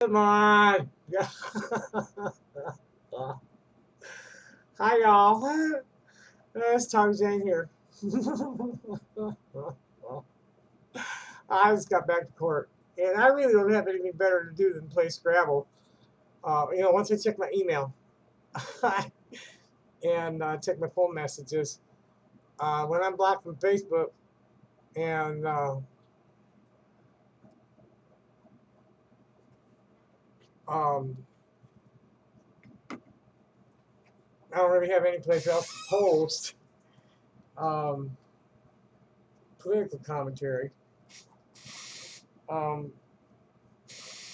Come on. Hi, y'all. It's Tom Jane here. I just got back to court, and I really don't have anything better to do than play Scrabble. Once I check my email and check my phone messages, when I'm blocked from Facebook, and um, I don't really have any place else to post um, political commentary. Um,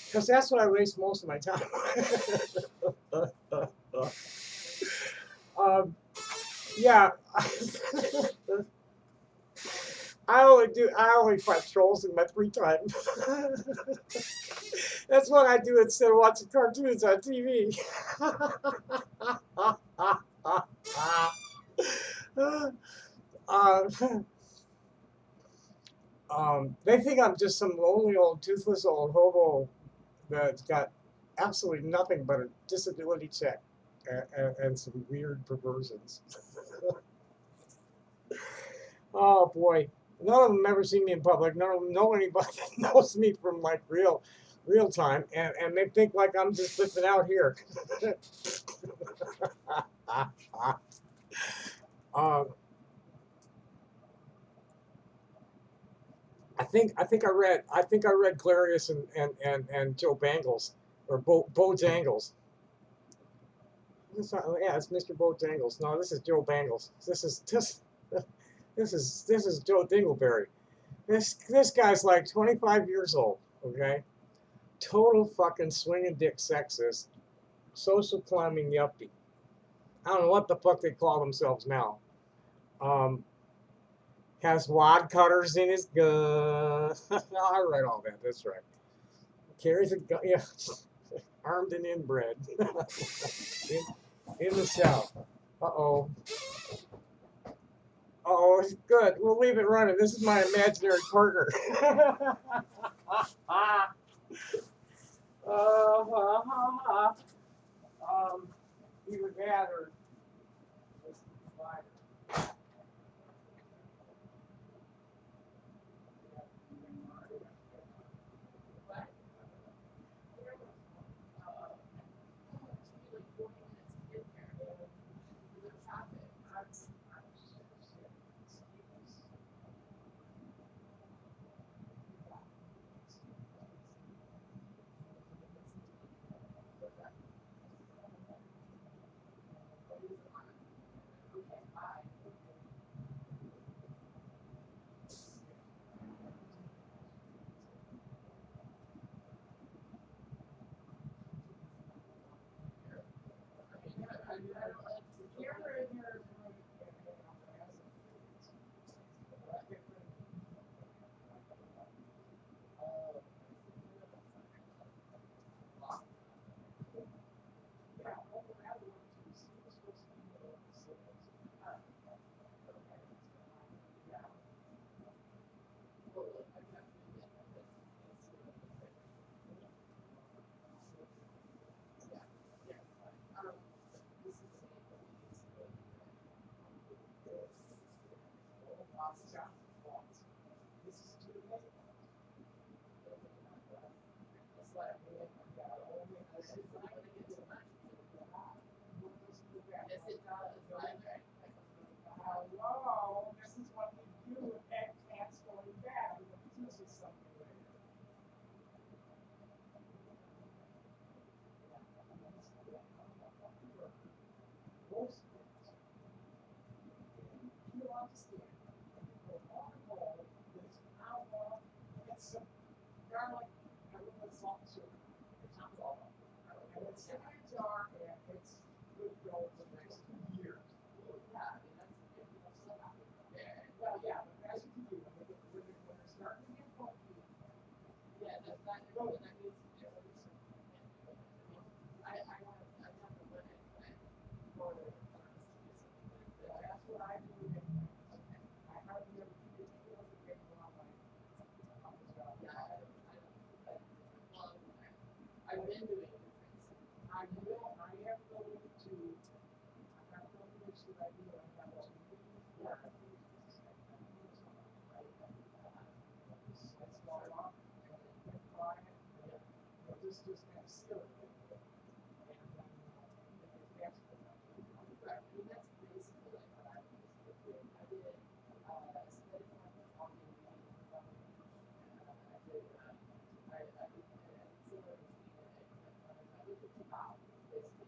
because that's what I waste most of my time. um, yeah, I only fight trolls in my free time. That's what I do instead of watching cartoons on TV. uh, they think I'm just some lonely old toothless old hobo that's got absolutely nothing but a disability check and some weird perversions. Oh boy, none of them ever see me in public. None of them know anybody that knows me from like real time, and they think like I'm just flipping out here. um, I read Clarius and Joe Bangles or Bojangles. Yeah, it's Mr. Bojangles. No, this is Joe Bangles. This is Joe Dingleberry. This guy's like 25 years old. Okay, total fucking swinging dick sexist, social climbing yuppie. I don't know what the fuck they call themselves now. Um, has wad cutters in his gun. I read all that. That's right. Carries a gun. Yeah, armed and inbred in, in the South. Uh oh. Oh, it's good. We'll leave it running. This is my imaginary partner. um, either that or just fire. Hello, this is what we do with cats going bad. We'll teach you something later. Most you understand. Go on a bowl, there's alcohol, get some garlic, and a little bit of salt and sugar. It's all. And it's in a jar, and it's good to go for the next year. Well, yeah, but that's what you do. When they're starting to get funky, that's what I do. I hardly ever keep it before the big one. I've been doing it. I have to go to. I have to go to this that I do. I have to. Yeah. It's going on. And try it. But this just makes silly. And then it's Right. I mean, that's basically like what I was doing. I did study talking reading. I did similar to I did the top basically.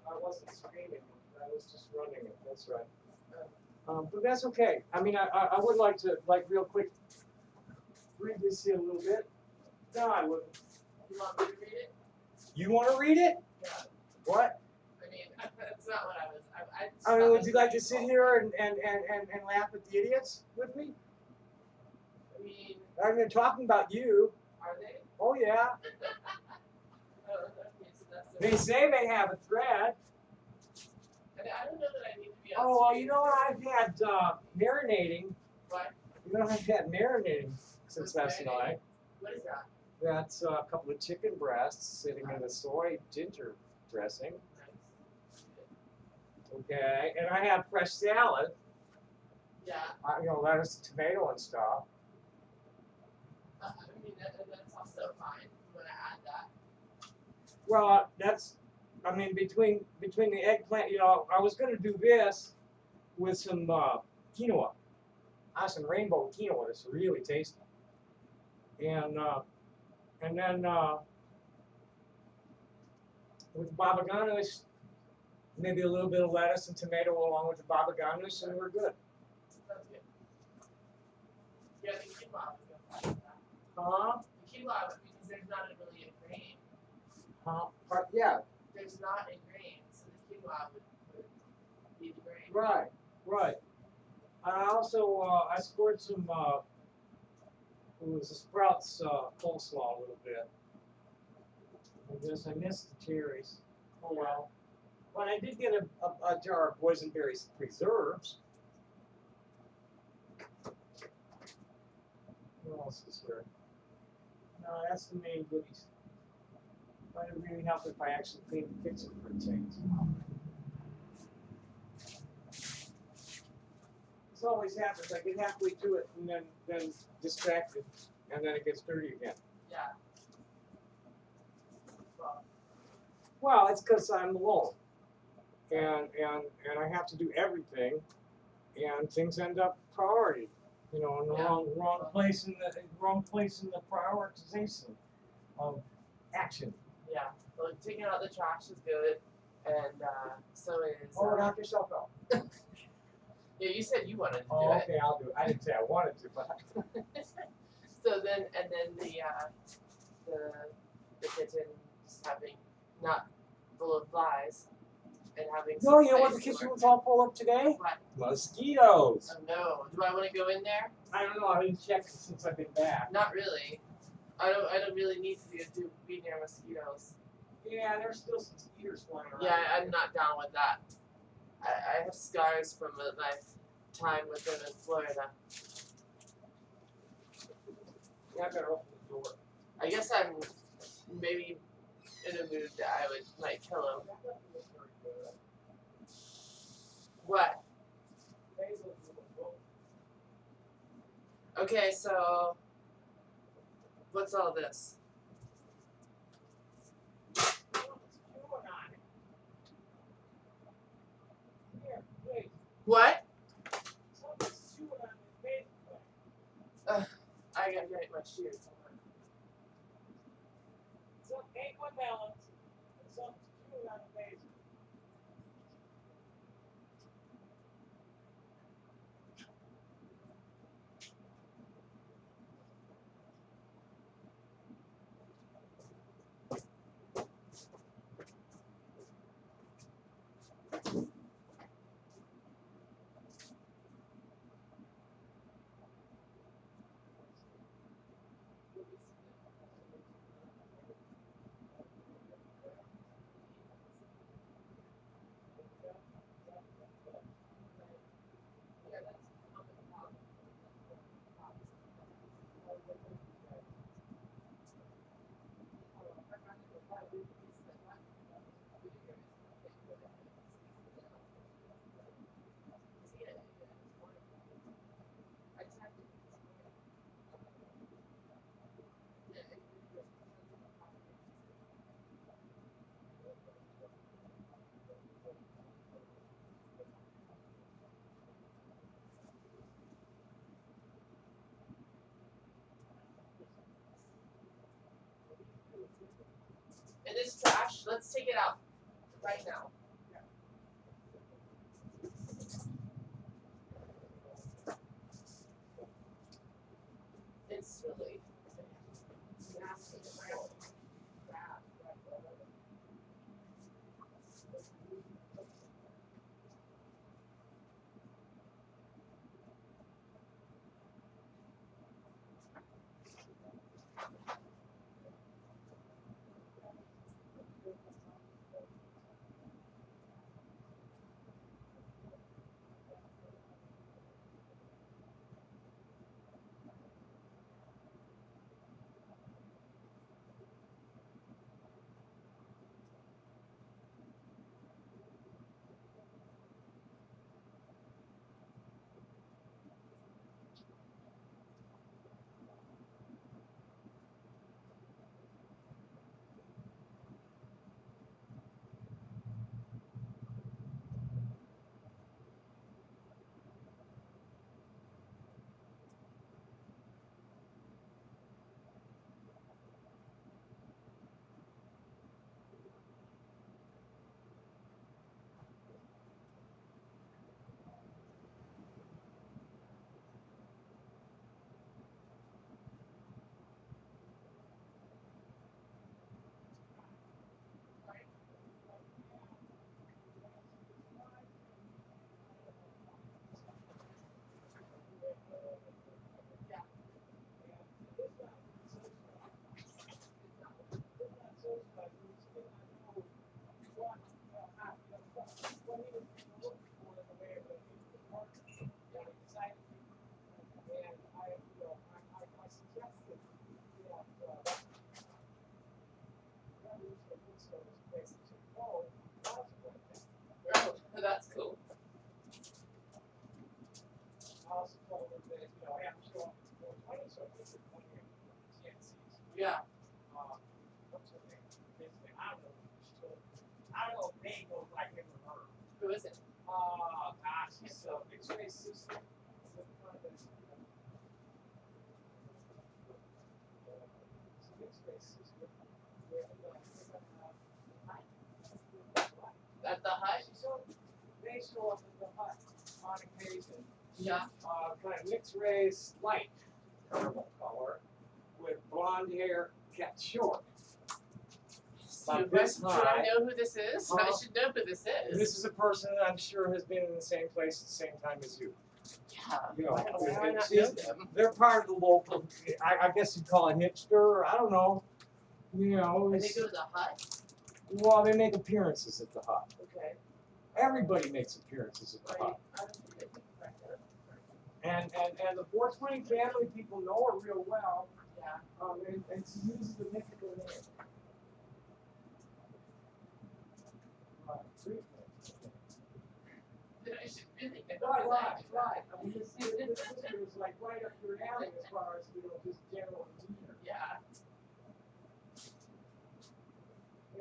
I wasn't screaming. I was just running it. That's right. But that's okay. I mean, I would like to, like, real quick, read this here a little bit. No, I wouldn't. You want me to read it? You want to read it? Yeah. What? I mean, that's not what I was. I mean, would you like to sit here and laugh at the idiots with me? I mean, I've been talking about you. are they? Oh, yeah. Oh, okay, so that's They say they have a thread. I don't know that I need to be on Oh, well, screen. you know what? I've had marinating. What? You know, I've had marinating since What's last marinating? night. What is that? That's a couple of chicken breasts sitting in the soy ginger dressing. Nice. Okay, and I have fresh salad. Yeah. You know, lettuce, tomato, and stuff. I mean, that's also fine. You want to add that? Well, that's, I mean, between the eggplant, you know, I was going to do this with some quinoa. Some rainbow quinoa. It's really tasty. And then with baba ganoush, maybe a little bit of lettuce and tomato along with the baba ganoush, and we're good. That's good. Yeah, the quinoa would go fine with that. Huh? The quinoa, because there's not really a grain. Huh? Yeah. There's not a grain, so the quinoa would be the grain. Right. Right. I also I scored some. It was a Sprouts coleslaw a little bit. I guess I missed the cherries. Oh well. But I did get a jar of boysenberry preserves. What else is here? No, that's the main goodies. Might have really helped if I actually cleaned the kitchen for a change. This always happens. I get halfway to it and then distracted, and then it gets dirty again. Yeah. Well, it's because I'm alone, and I have to do everything, and things end up priority. You know, in the Yeah. wrong place in the prioritization of action. Yeah. Well, taking out the trash is good, and so is. Oh, knock yourself out. Yeah, you said you wanted to do Oh, it. okay, I'll do it. I didn't say I wanted to, but So then, and then the kitchen just having not full of flies and having. no, some you know what the space to kitchen work was in. all full of today? What? Mosquitoes. Oh no. Do I want to go in there? I don't know. I didn't check since I've been back. Not really. I don't really need to be near mosquitoes. Yeah, there's still some mosquitoes flying around. Yeah, I'm not down with that. I have scars from my time with them in Florida. Yeah, I better open the door. I guess I'm maybe in a mood that I might kill him. What? Okay, so what's all this? What? I gotta get my shoes. And this trash, let's take it out right now. It's really nasty. Oh, that's cool. Yeah. Who is it? Oh, gosh, he's so X-ray system. At the hut? They show up at the hut on occasion. Yeah. Kind of mixed race, light caramel color, with blonde hair kept short. About this Should I high. know who this is? I Huh? should know who this is. This is a person that I'm sure has been in the same place at the same time as you. Yeah. You know, Why do I not it's- know them? they're part of the local. I guess you'd call it hipster. I don't know. You know, And they go to the hut? well, they make appearances at the hut. Okay. Everybody makes appearances at the Right. hut. I don't think they can correct that. And the 420 family people know her real well. Yeah. And she uses the mythical name. Then I should really know who Right. that I mean, this sister is like right up your alley as far as, you know, just general demeanor. Yeah.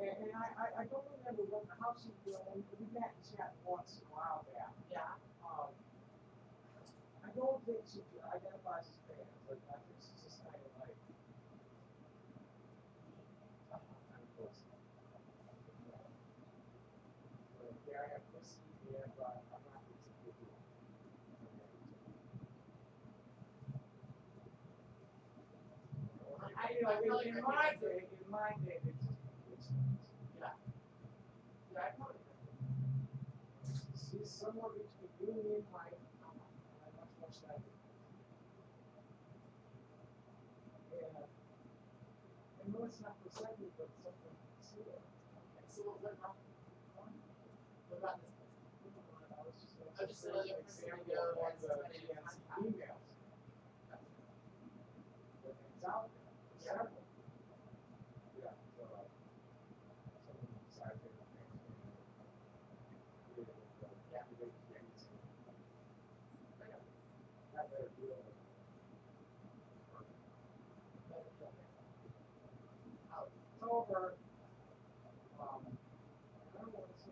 And I don't remember how she, we met and chat once a while back. Yeah. I don't think she identifies as trans, but I think she's just kind of like, I'm close. Yeah, I have this, yeah, but I'm not exactly doing in my day, it's Yeah. Yeah, I probably she's somewhere between you and me and Mike, and much more sadly. I know it's not precisely, but something similar. So what about this? I was just Oh, gonna just say another an person to example go of one as of the somebody to GNC contact. emails. But it's out there, several. Yeah, so, someone decided they were trans. Yeah. Not better deal with. It's over. I don't know what to say.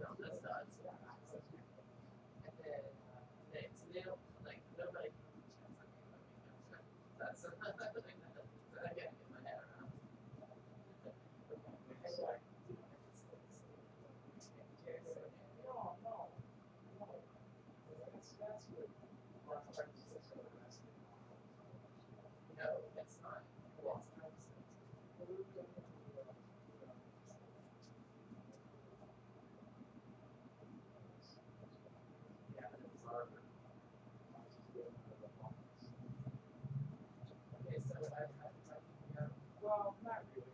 No, that's not. And then they don't like nobody. That's I gotta get my head around. No, it's not. Yeah, it's harder. Okay, so Well, not really.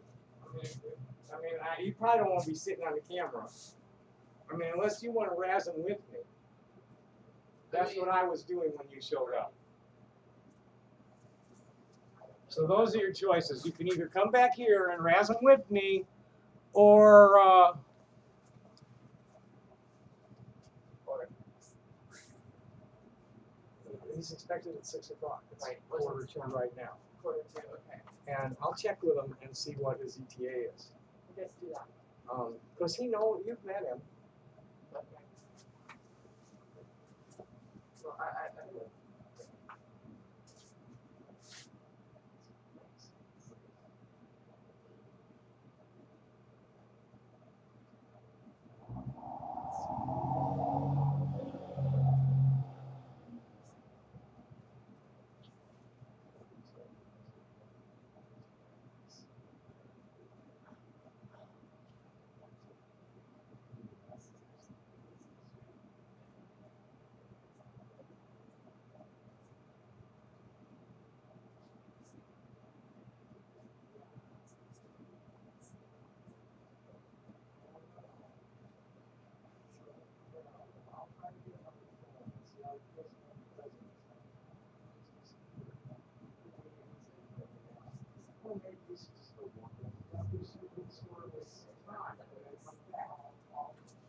You probably don't want to be sitting on the camera. I mean, unless you want to razz them with me. That's what I was doing when you showed up. So those are your choices. You can either come back here and razz them with me, or he's expected at 6 o'clock. It's Right. quarter to right now. quarter two, okay. And I'll check with him and see what his ETA is. Let's do that. Because you've met him. Okay. So I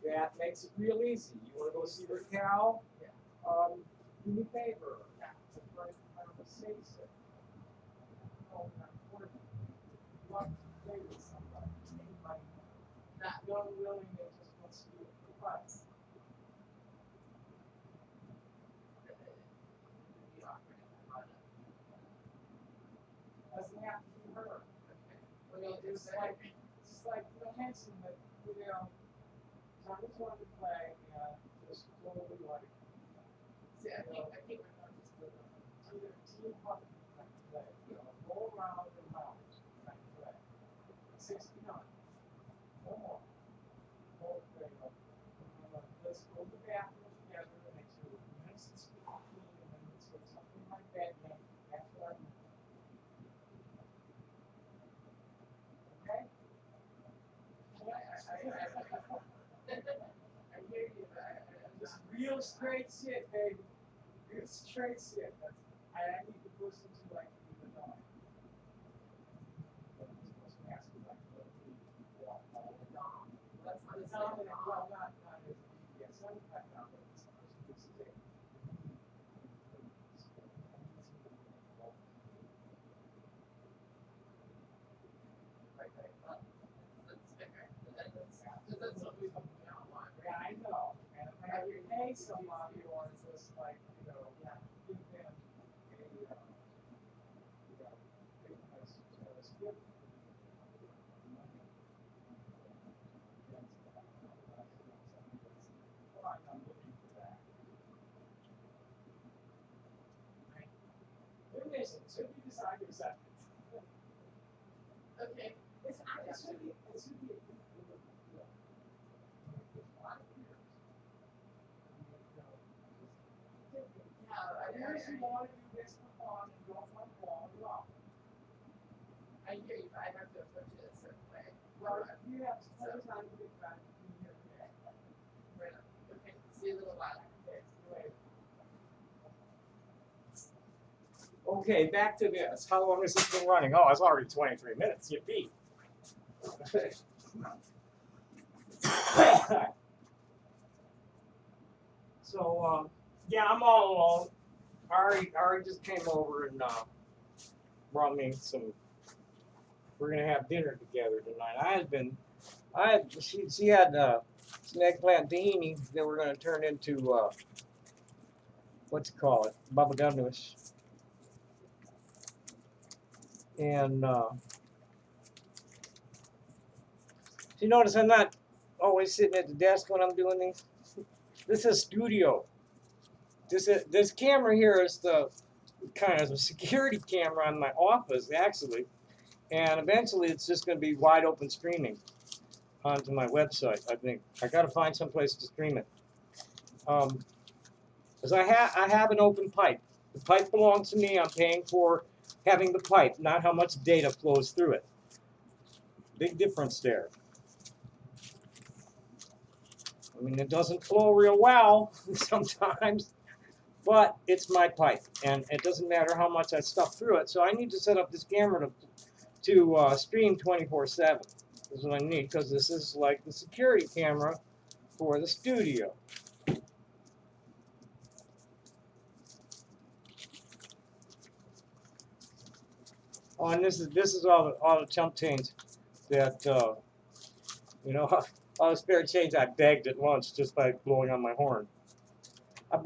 That makes it real easy. You want to go see your cow? Do me a favor. Not knowing willing, they just wants to do it for price. Doesn't have to be her. It's like Hanson, but I just wanted to play and just totally like. See, I think we're not just good. Team hunt like play, go around and around like play. 69. No more. Let's go to the bathroom together and make sure we're nice and squeaky and then let's go something like that. Yeah, that's what I mean. Okay? I hear you. Just real straight shit, baby. Real straight shit. I need to listen to like the dog. But this person has to like the dog. That's not well, not as yes, I'm not now, but this person is sick. Yeah, I know. And if I pay somebody or just like, give them a big nice gift. Well, I'm not looking for that. There isn't. So you decide yourself. Okay. It should be. Years you want to do this for fun and don't want to fall in love. I hear you, but I have to approach it a certain way. Well, you have some time to get back to here today. Right. Okay, see you in a little while. Okay, see you later. Okay, back to this. How long has this been running? Oh, it's already 23 minutes. Yippee. So, yeah, I'm all alone. Ari just came over and brought me some. We're gonna have dinner together tonight. She had some eggplant tahini that we're gonna turn into what's it called? Baba ganoush. And you notice I'm not always sitting at the desk when I'm doing these. This is studio. This camera here is the kind of a security camera on my office, actually. And eventually it's just going to be wide open streaming onto my website, I think. I got to find some place to stream it. Because I have an open pipe. The pipe belongs to me. I'm paying for having the pipe, not how much data flows through it. Big difference there. I mean, it doesn't flow real well sometimes, but it's my pipe, and it doesn't matter how much I stuff through it. So I need to set up this camera to stream 24/7. This is what I need, because this is like the security camera for the studio. Oh, and this is all the chump change that all the spare change I begged at lunch just by blowing on my horn. I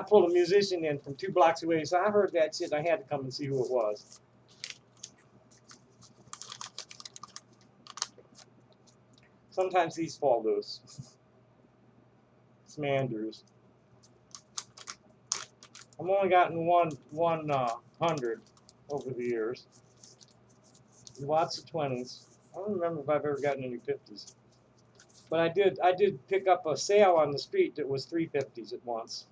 pulled a musician in from 2 blocks away, so I heard that shit. I had to come and see who it was. Sometimes these fall loose. It's Mandrews. I've only gotten one 100 over the years. Lots of 20s. I don't remember if I've ever gotten any 50s. But I did pick up a sale on the street that was 350s at once.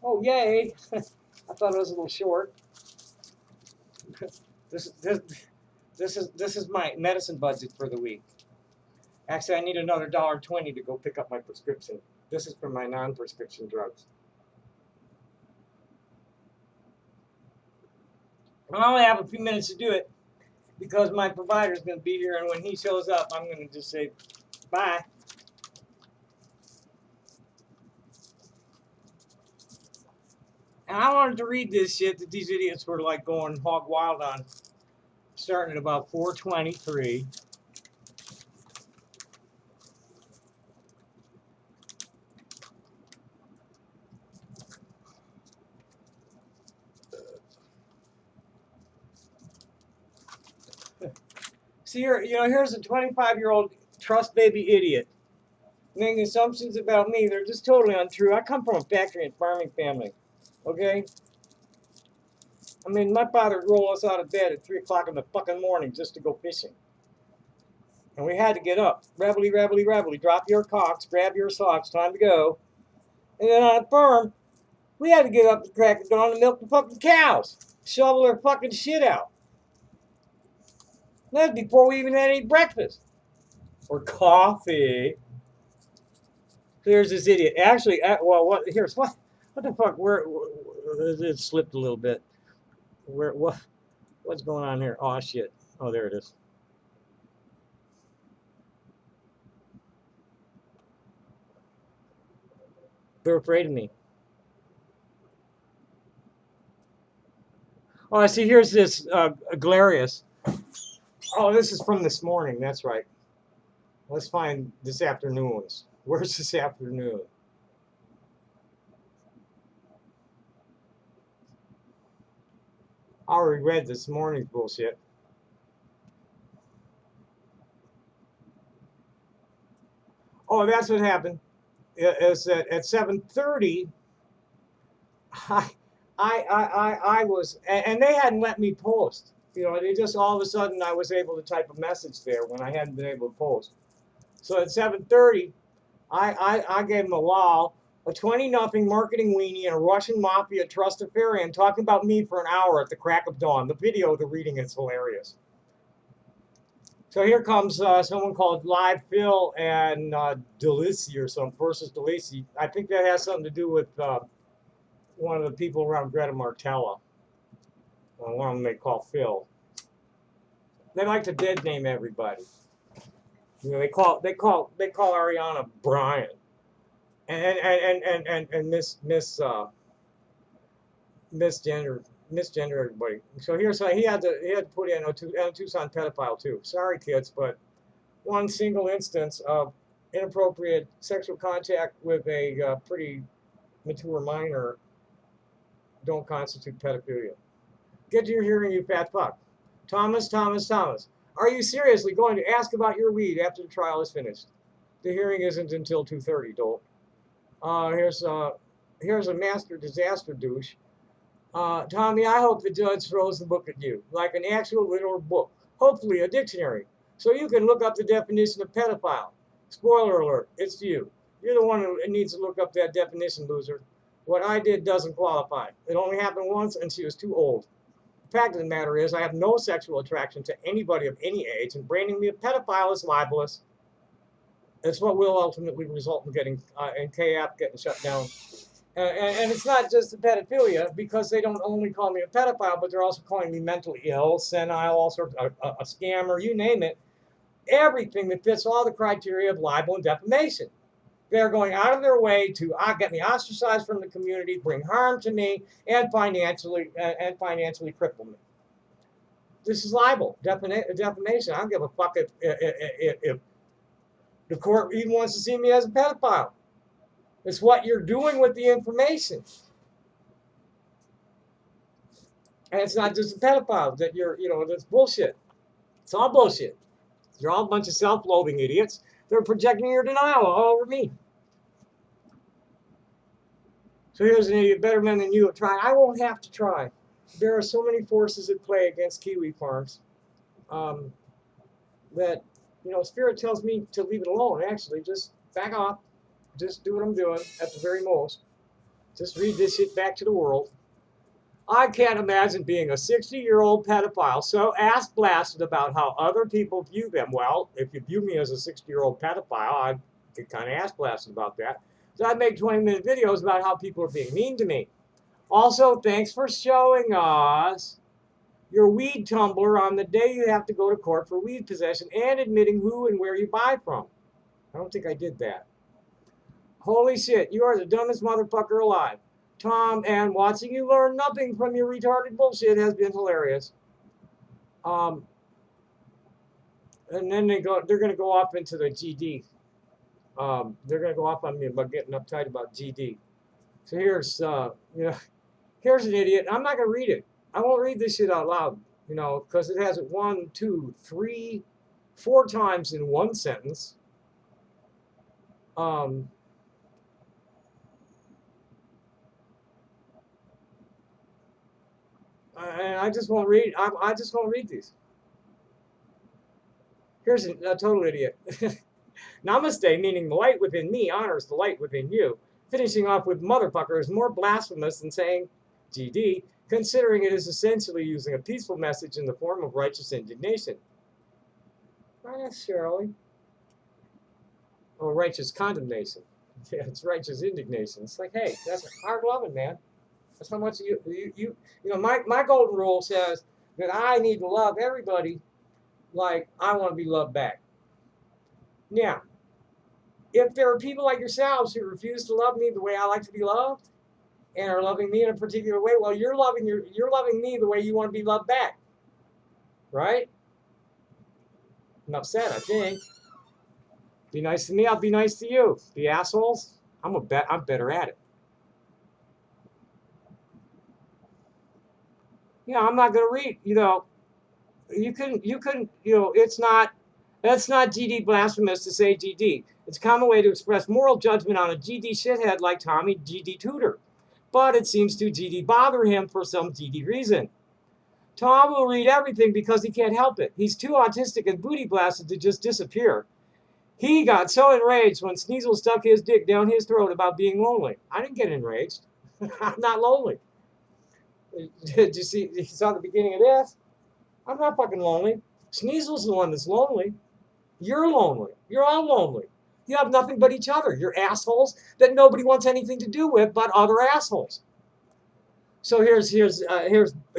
Oh, yay! I thought it was a little short. This is my medicine budget for the week. Actually, I need another $1.20 to go pick up my prescription. This is for my non-prescription drugs. I only have a few minutes to do it because my provider is going to be here, and when he shows up, I'm going to just say bye. And I wanted to read this shit that these idiots were like going hog wild on, starting at about 4:23. See here, here's a 25-year-old trust baby idiot making assumptions about me. They're just totally untrue. I come from a factory and farming family. Okay? I mean, my father would roll us out of bed at 3 o'clock in the fucking morning just to go fishing. And we had to get up. Rabbly, rabbly, rabbly. Drop your cocks, grab your socks, time to go. And then on a farm, we had to get up at the crack of dawn and milk the fucking cows. Shovel their fucking shit out. That's before we even had any breakfast. Or coffee. So here's this idiot. Actually, what the fuck? Where it slipped a little bit. What's going on here? Oh shit. Oh, there it is. They're afraid of me. Oh, I see. Here's this Galerius. Oh, this is from this morning. That's right. Let's find this afternoon's. Where's this afternoon? I already read this morning's bullshit. Oh, that's what happened. Is that at 7:30, I was, and they hadn't let me post. They just all of a sudden I was able to type a message there when I hadn't been able to post. So at 7:30, I gave them a lol, a 20-0 marketing weenie, and a Russian mafia trustafarian talking about me for an hour at the crack of dawn. The video, the reading is hilarious. So here comes someone called Live Phil and Delisi or something versus Delisi. I think that has something to do with one of the people around Greta Martella. One of them they call Phil. They like to dead name everybody. They call Ariana Brian, and misgender everybody. So he had to put in a Tucson pedophile too. Sorry kids, but one single instance of inappropriate sexual contact with a pretty mature minor don't constitute pedophilia. Get to your hearing, you fat fuck. Thomas. Are you seriously going to ask about your weed after the trial is finished? The hearing isn't until 2:30, dolt. Here's a master disaster douche. Tommy, I hope the judge throws the book at you, like an actual literal book, hopefully a dictionary, so you can look up the definition of pedophile. Spoiler alert, it's you. You're the one who needs to look up that definition, loser. What I did doesn't qualify. It only happened once, and she was too old. The fact of the matter is, I have no sexual attraction to anybody of any age, and branding me a pedophile is libelous. It's what will ultimately result in getting KAP getting shut down. And it's not just the pedophilia, because they don't only call me a pedophile, but they're also calling me mentally ill, senile, all sorts of a scammer, you name it. Everything that fits all the criteria of libel and defamation. They're going out of their way to get me ostracized from the community, bring harm to me, and financially cripple me. This is libel, defamation. I don't give a fuck if the court even wants to see me as a pedophile. It's what you're doing with the information. And it's not just a pedophile that that's bullshit. It's all bullshit. You're all a bunch of self-loathing idiots. They're projecting your denial all over me. So here's an idiot, better men than you have tried. I won't have to try. There are so many forces at play against kiwi farms that, Spirit tells me to leave it alone, actually. Just back off. Just do what I'm doing at the very most. Just read this shit back to the world. I can't imagine being a 60-year-old pedophile so ass blasted about how other people view them. Well, if you view me as a 60-year-old pedophile, I'd get kind of ass blasted about that. So I'd make 20-minute videos about how people are being mean to me. Also, thanks for showing us your weed tumbler on the day you have to go to court for weed possession and admitting who and where you buy from. I don't think I did that. Holy shit, you are the dumbest motherfucker alive. Tom, and watching you learn nothing from your retarded bullshit has been hilarious. And then they're gonna go off into the GD. They're gonna go off on me about getting uptight about GD. So here's an idiot. I'm not gonna read it. I won't read this shit out loud, because it has it 1, 2, 3, 4 times in one sentence. And I just won't read. I just won't read these. Here's a total idiot. Namaste, meaning the light within me honors the light within you. Finishing off with motherfucker is more blasphemous than saying GD, considering it is essentially using a peaceful message in the form of righteous indignation. Not necessarily. Or righteous condemnation. Yeah, it's righteous indignation. It's like, hey, that's hard loving, man. That's how much my golden rule says that I need to love everybody like I want to be loved back. Now, if there are people like yourselves who refuse to love me the way I like to be loved and are loving me in a particular way, well, you're loving me the way you want to be loved back. Right? Enough said, I think. Be nice to me, I'll be nice to you. The assholes, I'm better at it. Yeah, I'm not gonna read, that's not GD blasphemous to say GD. It's a common way to express moral judgment on a GD shithead like Tommy GD Tudor. But it seems to GD bother him for some GD reason. Tom will read everything because he can't help it. He's too autistic and booty blasted to just disappear. He got so enraged when Sneasel stuck his dick down his throat about being lonely. I didn't get enraged. I'm not lonely. Did you saw the beginning of this? I'm not fucking lonely. Sneasel's the one that's lonely. You're lonely. You're all lonely. You have nothing but each other. You're assholes that nobody wants anything to do with but other assholes. So here's Joe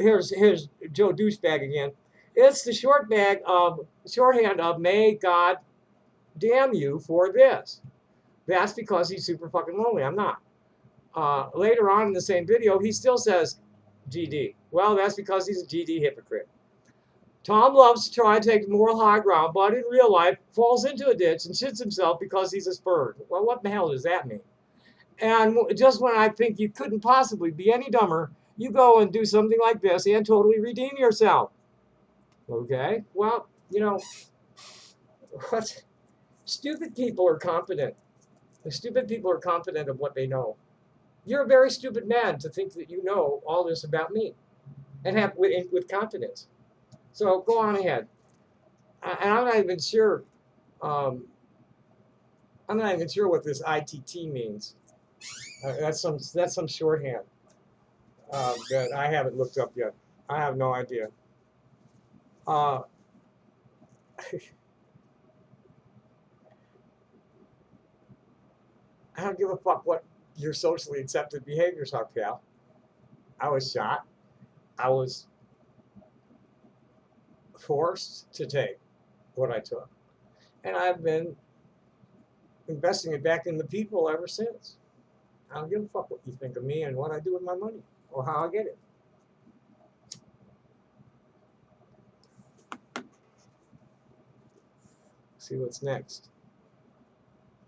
Douchebag again. It's the shorthand of may God damn you for this. That's because he's super fucking lonely. I'm not. Later on in the same video, he still says GD. Well, that's because he's a GD hypocrite. Tom loves to try and take moral high ground, but in real life falls into a ditch and shits himself because he's a spurred. Well, what the hell does that mean? And just when I think you couldn't possibly be any dumber, you go and do something like this and totally redeem yourself. Okay? Well, what? Stupid people are confident. The stupid people are confident of what they know. You're a very stupid man to think that you know all this about me and have with confidence. So go on ahead. And I'm not even sure. I'm not even sure what this ITT means. That's some shorthand that I haven't looked up yet. I have no idea. I don't give a fuck what your socially accepted behaviors are, pal. I was shot. I was forced to take what I took. And I've been investing it back in the people ever since. I don't give a fuck what you think of me and what I do with my money or how I get it. See what's next.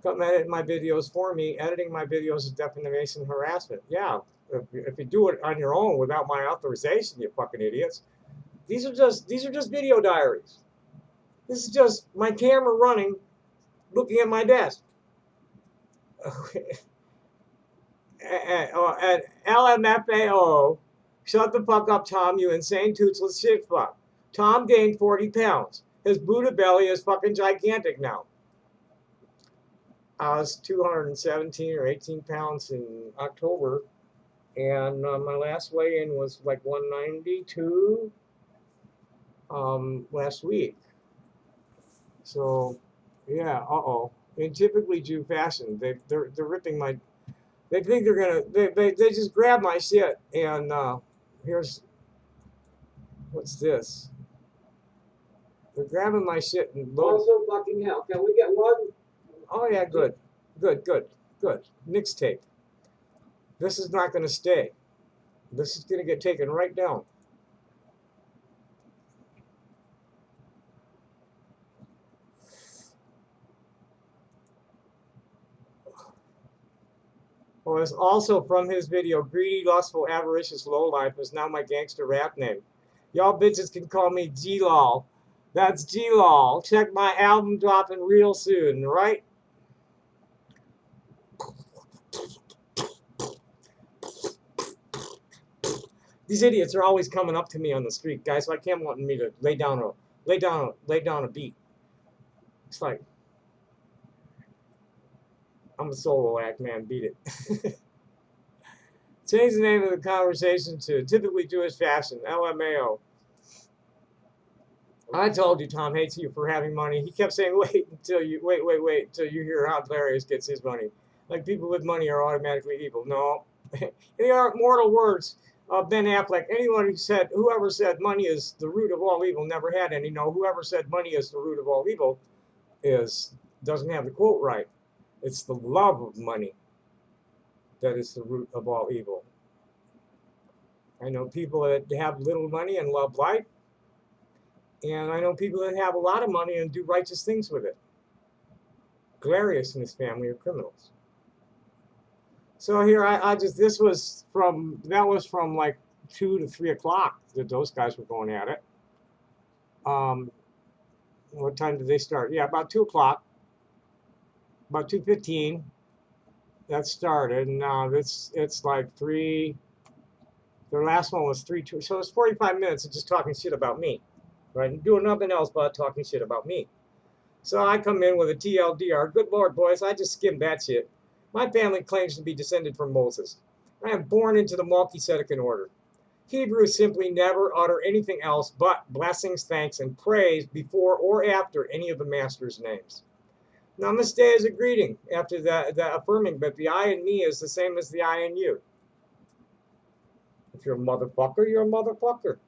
Come edit my videos for me. Editing my videos is defamation harassment. Yeah, if you do it on your own without my authorization, you fucking idiots. These are just video diaries. This is just my camera running, looking at my desk. And LMFAO, shut the fuck up, Tom, you insane toothless shit fuck. Tom gained 40 pounds. His Buddha belly is fucking gigantic now. I was 217 or 18 pounds in October. And my last weigh-in was like 192 last week. So, yeah, in typically Jew fashion, they're ripping my. They think they're gonna. They just grab my shit and here's what's this? They're grabbing my shit and loading. Also, fucking hell. Can we get one? Oh yeah, good, good. Mixtape. This is not gonna stay. This is gonna get taken right down. Oh, it's also from his video, Greedy, Lustful, Avaricious Lowlife is now my gangster rap name. Y'all bitches can call me G-Lol. That's G-Lol. Check my album dropping real soon, right? These idiots are always coming up to me on the street, guys, like him wanting me to lay down a beat. It's like, I'm a solo act, man, beat it. Change the name of the conversation to typically Jewish fashion, LMAO. I told you Tom hates you for having money. He kept saying, wait until you hear how Hilarious gets his money. Like people with money are automatically evil. No. In the immortal words of Ben Affleck, whoever said money is the root of all evil never had any. No, whoever said money is the root of all evil doesn't have the quote right. It's the love of money that is the root of all evil. I know people that have little money and love life. And I know people that have a lot of money and do righteous things with it. Galerius and his family are criminals. So here, that was from like 2 to 3 o'clock that those guys were going at it. What time did they start? Yeah, about 2 o'clock. About 2:15. That started. And now it's like 3. Their last one was 3, 2. So it's 45 minutes of just talking shit about me. Right? And doing nothing else but talking shit about me. So I come in with a TLDR. Good Lord, boys, I just skimmed that shit. My family claims to be descended from Moses. I am born into the Melchizedek order. Hebrews simply never utter anything else but blessings, thanks, and praise before or after any of the master's names. Namaste is a greeting after that affirming, but the I in me is the same as the I in you. If you're a motherfucker, you're a motherfucker.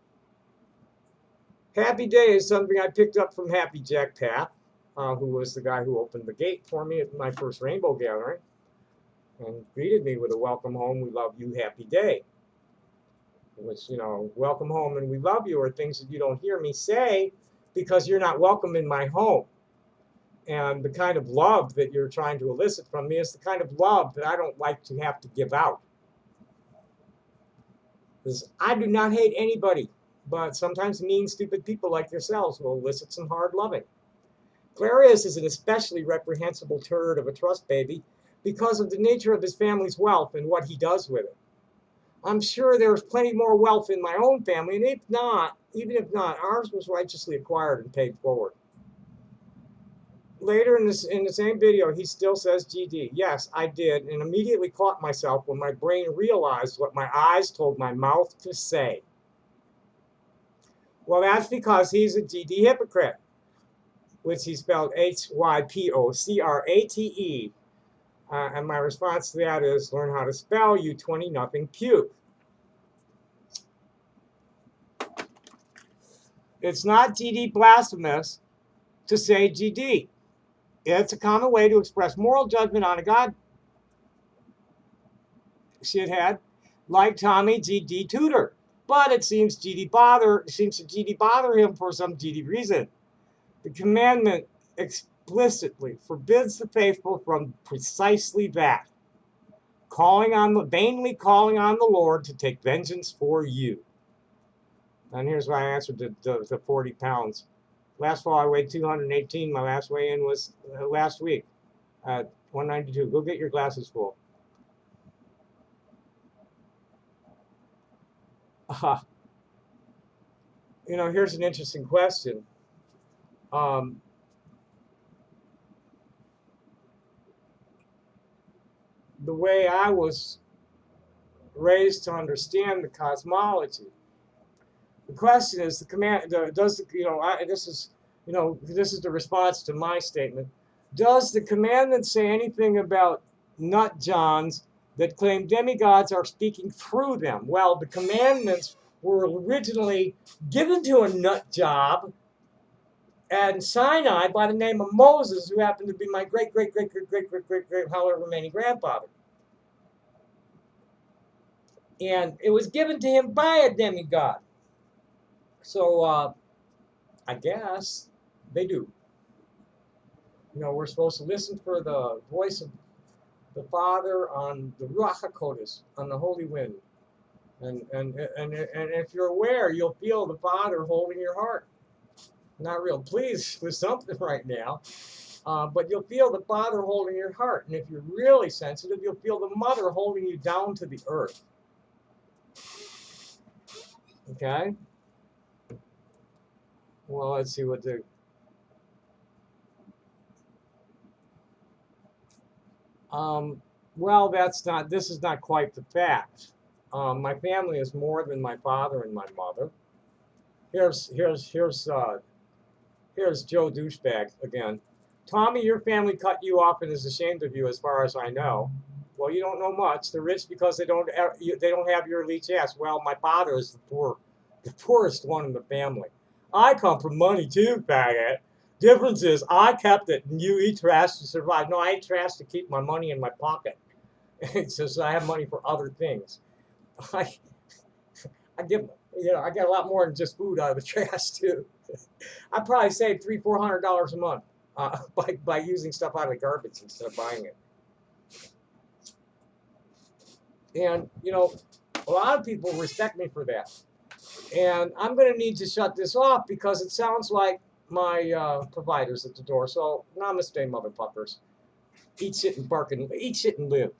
Happy Day is something I picked up from Happy Jack Path, who was the guy who opened the gate for me at my first rainbow gathering and greeted me with a welcome home, we love you, happy day. Which, welcome home and we love you are things that you don't hear me say because you're not welcome in my home. And the kind of love that you're trying to elicit from me is the kind of love that I don't like to have to give out. Because I do not hate anybody, but sometimes mean, stupid people like yourselves will elicit some hard loving. Galerius is an especially reprehensible turd of a trust baby because of the nature of his family's wealth and what he does with it. I'm sure there's plenty more wealth in my own family, and even if not, ours was righteously acquired and paid forward. Later in the same video, he still says GD. Yes, I did, and immediately caught myself when my brain realized what my eyes told my mouth to say. Well, that's because he's a GD hypocrite, which he spelled HYPOCRATE. And my response to that is learn how to spell, you 20-nothing puke. It's not GD blasphemous to say GD. It's a common way to express moral judgment on a god shithead like Tommy GD Tudor. But it seems to GD bother him for some GD reason. The commandment explicitly forbids the faithful from precisely that. Vainly calling on the Lord to take vengeance for you. And here's why I answered the 40 pounds. Last fall I weighed 218. My last weigh-in was last week at 192. Go get your glasses full. Here's an interesting question. The way I was raised to understand the cosmology. The question is, this is, this is the response to my statement. Does the commandment say anything about nut johns that claim demigods are speaking through them? Well, the commandments were originally given to a nut job at Sinai by the name of Moses, who happened to be my great, great, great, great, great, great, great, great, however many grandfather. And it was given to him by a demigod. So I guess they do. We're supposed to listen for the voice of the Father on the Ruach HaKodesh, on the Holy Wind. And if you're aware, you'll feel the Father holding your heart. Not real pleased with something right now, but you'll feel the Father holding your heart. And if you're really sensitive, you'll feel the Mother holding you down to the earth. Okay? Well, let's see what the... well, this is not quite the fact. My family is more than my father and my mother. Here's Joe Douchebag again. Tommy, your family cut you off and is ashamed of you, as far as I know. Well, you don't know much. They're rich because they don't have your elite ass. Well, my father is the poorest one in the family. I come from money too, faggot. Difference is I kept it and you eat trash to survive. No, I eat trash to keep my money in my pocket. So I have money for other things. I get a lot more than just food out of the trash too. I probably save $300-400 a month by using stuff out of the garbage instead of buying it. And a lot of people respect me for that. And I'm going to need to shut this off because it sounds like my provider's at the door. So namaste, motherfuckers. Eat shit and bark and eat shit and live.